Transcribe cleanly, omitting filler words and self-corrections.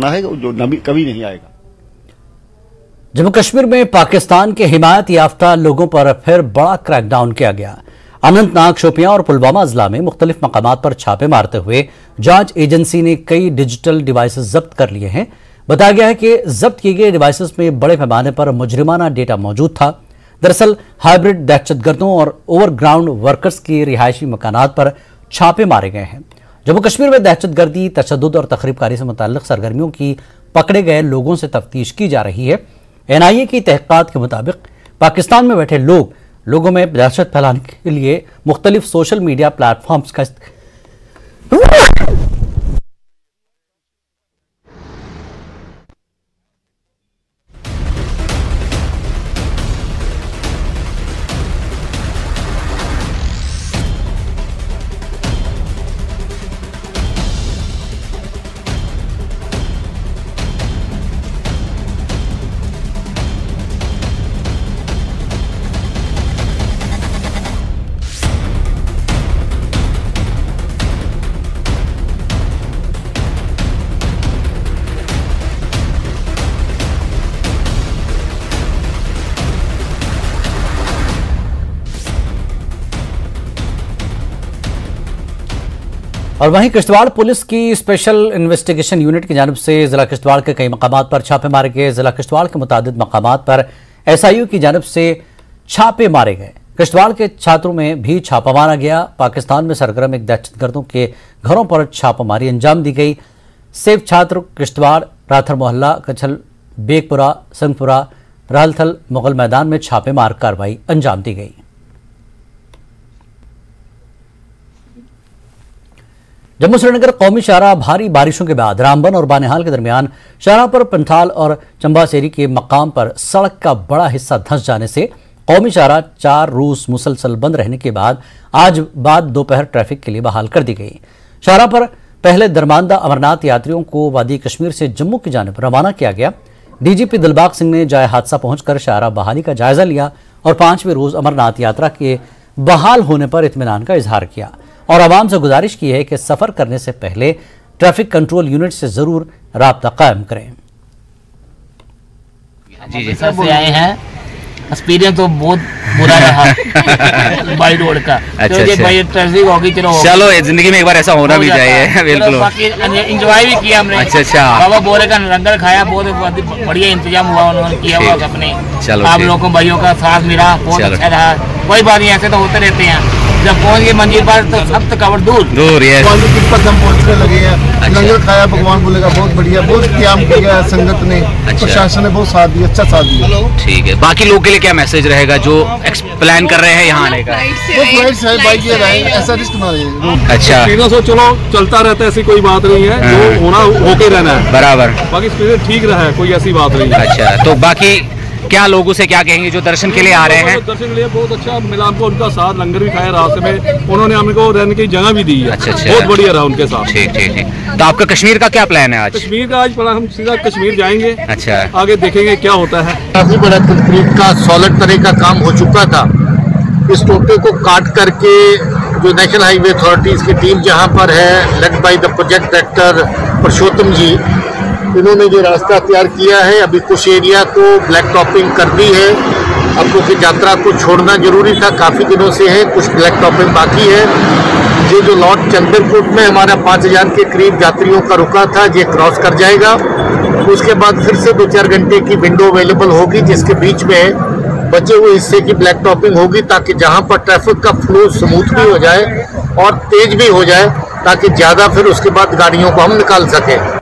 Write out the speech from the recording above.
आना है जो कभी नहीं आएगा। जम्मू कश्मीर में पाकिस्तान के हिमायत याफ्ता लोगों पर फिर बड़ा क्रैकडाउन किया गया। अनंतनाग, शोपियां और पुलवामा जिला में मुख्तलिफ मकामात पर छापे मारते हुए जांच एजेंसी ने कई डिजिटल डिवाइसेस जब्त कर लिए हैं। बताया गया है कि जब्त किए गए डिवाइसेस में बड़े पैमाने पर मुजरिमाना डेटा मौजूद था। दरअसल हाइब्रिड दहशतगर्दों और ओवरग्राउंड वर्कर्स के रिहायशी मकानात पर छापे मारे गए हैं। जम्मू कश्मीर में दहशतगर्दी, तशद्दुद और तखरीबकारी से मुताल्लिक सरगर्मियों की पकड़े गए लोगों से तफ्तीश की जा रही है। NIA की तहकीकात के मुताबिक पाकिस्तान में बैठे लोगों में दहशत फैलाने के लिए मुख्तलिफ सोशल मीडिया प्लेटफॉर्म्स का और वहीं किश्तवाड़ पुलिस की स्पेशल इन्वेस्टिगेशन यूनिट की जानिब से जिला किश्तवाड़ के कई मकामात पर छापे मारे गए। जिला किश्तवाड़ के मुतादिद मकामात पर SIU की जानिब से छापे मारे गए। किश्तवाड़ के छात्रों में भी छापा मारा गया। पाकिस्तान में सरगर्म एक दहशतगर्दों के घरों पर छापामारी अंजाम दी गई। सेफ छात्र किश्तवाड़, राथर मोहल्ला, कछल, बेगपुरा, संगपुरा, रहलथल, मुगल मैदान में छापे मार कार्रवाई अंजाम दी गई। जम्मू श्रीनगर कौमी शाहराह भारी बारिशों के बाद रामबन और बानिहाल के दरमियान शाहराह पर पंथाल और चंबासेरी के मकाम पर सड़क का बड़ा हिस्सा धंस जाने से कौमी शाहराह 4 रोज मुसलसल बंद रहने के बाद आज बाद दोपहर ट्रैफिक के लिए बहाल कर दी गई। शाहराह पर पहले दरमानदा अमरनाथ यात्रियों को वादी कश्मीर से जम्मू की जानिब रवाना किया गया। DGP दिलबाग सिंह ने जाए हादसा पहुंचकर शाहराह बहाली का जायजा लिया और 5वें रोज अमरनाथ यात्रा के बहाल होने पर इत्मीनान का इजहार किया और आवाम से गुजारिश की है कि सफर करने से पहले ट्रैफिक कंट्रोल यूनिट से जरूर राब्ता कायम करें। जी से आए हैं, एक्सपीरियंस तो बहुत बुरा रहा बाई रोड का। अच्छा, तो भाई ट्रैफिक होगी, चलो जिंदगी में एक बार ऐसा होना भी चाहिए। बिल्कुल, बाकी एंजॉय भी किया हमने। अच्छा, बाबा बोरे का लंगर खाया, बहुत बढ़िया इंतजाम हुआ उन्होंने किया हुआ अपने। आप लोगों भाइयों का साथ मिला, बहुत अच्छा रहा। कोई बात नहीं, ऐसे तो होते रहते हैं। जब पहुंच गए मंजिल पर तो सब थकावट दूर हम पहुंचने लगे हैं। लंगर खाया, भगवान बोलेगा बहुत बढ़िया, बहुत क्याम किया संगत ने, प्रशासन ने बहुत साथ दिया, अच्छा साथ दिया। ठीक है, बाकी लोगों के लिए क्या मैसेज रहेगा जो प्लान कर रहे हैं यहाँ आने का? ऐसा रिस्क ना ले। अच्छा, चलो चलता रहता है, ऐसी कोई बात नहीं है, जो होना होके रहना है बराबर। बाकी ठीक रहा है, कोई ऐसी बात नहीं है। अच्छा, तो बाकी क्या लोगों से क्या कहेंगे जो दर्शन के लिए आ रहे हैं? दर्शन के लिए बहुत अच्छा मिला हमको, उनका साथ, लंगर भी खाया रास्ते में, उन्होंने हमको रहने की जगह भी दी है। अच्छा, बहुत बढ़िया रहा उनके साथ। ठीक ठीक ठीक। तो आपका कश्मीर का क्या प्लान है आज? कश्मीर का आज हम सीधा कश्मीर जाएंगे। अच्छा, आगे देखेंगे क्या होता है। काफी बड़ा कंक्रीट का सॉलिड तरह का काम हो चुका था। इस टोटे को काट करके जो नेशनल हाईवे अथॉरिटीज की टीम जहाँ पर है, led by the project director Purushottam ji, इन्होंने जो रास्ता तैयार किया है, अभी कुछ एरिया को ब्लैक टॉपिंग कर दी है। अब क्योंकि यात्रा को छोड़ना जरूरी था, काफ़ी दिनों से है, कुछ ब्लैक टॉपिंग बाकी है। ये जो लॉट चंदरकोट में हमारा 5000 के करीब यात्रियों का रुका था, ये क्रॉस कर जाएगा। उसके बाद फिर से 2-4 घंटे की विंडो अवेलेबल होगी, जिसके बीच में बचे हुए हिस्से की ब्लैक टॉपिंग होगी, ताकि जहाँ पर ट्रैफिक का फ्लो स्मूथ भी हो जाए और तेज भी हो जाए, ताकि ज़्यादा फिर उसके बाद गाड़ियों को हम निकाल सकें।